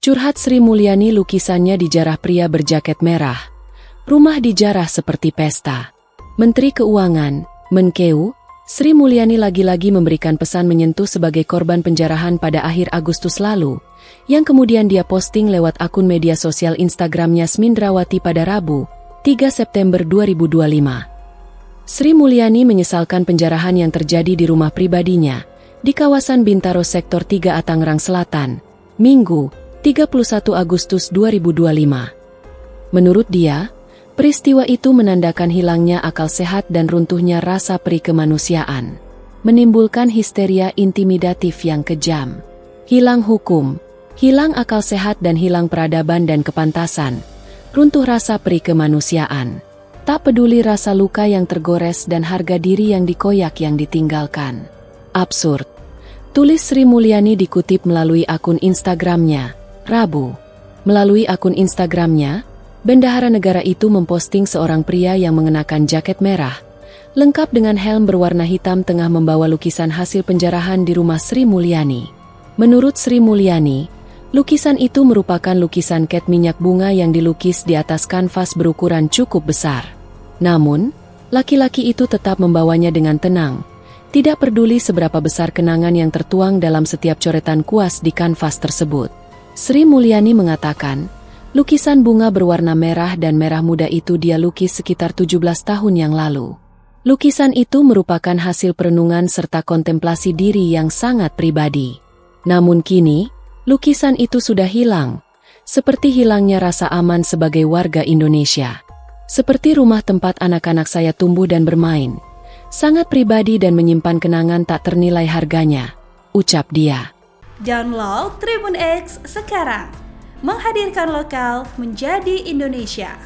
Curhat Sri Mulyani, lukisannya dijarah pria berjaket merah. Rumah dijarah seperti pesta. Menteri Keuangan, Menkeu, Sri Mulyani lagi-lagi memberikan pesan menyentuh sebagai korban penjarahan pada akhir Agustus lalu, yang kemudian dia posting lewat akun media sosial Instagramnya Smindrawati pada Rabu, 3 September 2025. Sri Mulyani menyesalkan penjarahan yang terjadi di rumah pribadinya, di kawasan Bintaro Sektor 3 A Tangerang Selatan, Minggu, 31 Agustus 2025. Menurut dia, peristiwa itu menandakan hilangnya akal sehat dan runtuhnya rasa peri kemanusiaan, menimbulkan histeria intimidatif yang kejam. Hilang hukum, hilang akal sehat dan hilang peradaban dan kepantasan, runtuh rasa peri kemanusiaan. Tak peduli rasa luka yang tergores dan harga diri yang dikoyak yang ditinggalkan. Absurd. Tulis Sri Mulyani dikutip melalui akun Instagramnya, Rabu. Melalui akun Instagramnya, bendahara negara itu memposting seorang pria yang mengenakan jaket merah, lengkap dengan helm berwarna hitam tengah membawa lukisan hasil penjarahan di rumah Sri Mulyani. Menurut Sri Mulyani, lukisan itu merupakan lukisan cat minyak bunga yang dilukis di atas kanvas berukuran cukup besar. Namun, laki-laki itu tetap membawanya dengan tenang, tidak peduli seberapa besar kenangan yang tertuang dalam setiap coretan kuas di kanvas tersebut. Sri Mulyani mengatakan, lukisan bunga berwarna merah dan merah muda itu dia lukis sekitar 17 tahun yang lalu. Lukisan itu merupakan hasil perenungan serta kontemplasi diri yang sangat pribadi. Namun kini, lukisan itu sudah hilang, seperti hilangnya rasa aman sebagai warga Indonesia. Seperti rumah tempat anak-anak saya tumbuh dan bermain. Sangat pribadi dan menyimpan kenangan tak ternilai harganya, ucap dia. Download Tribun X sekarang, menghadirkan lokal menjadi Indonesia.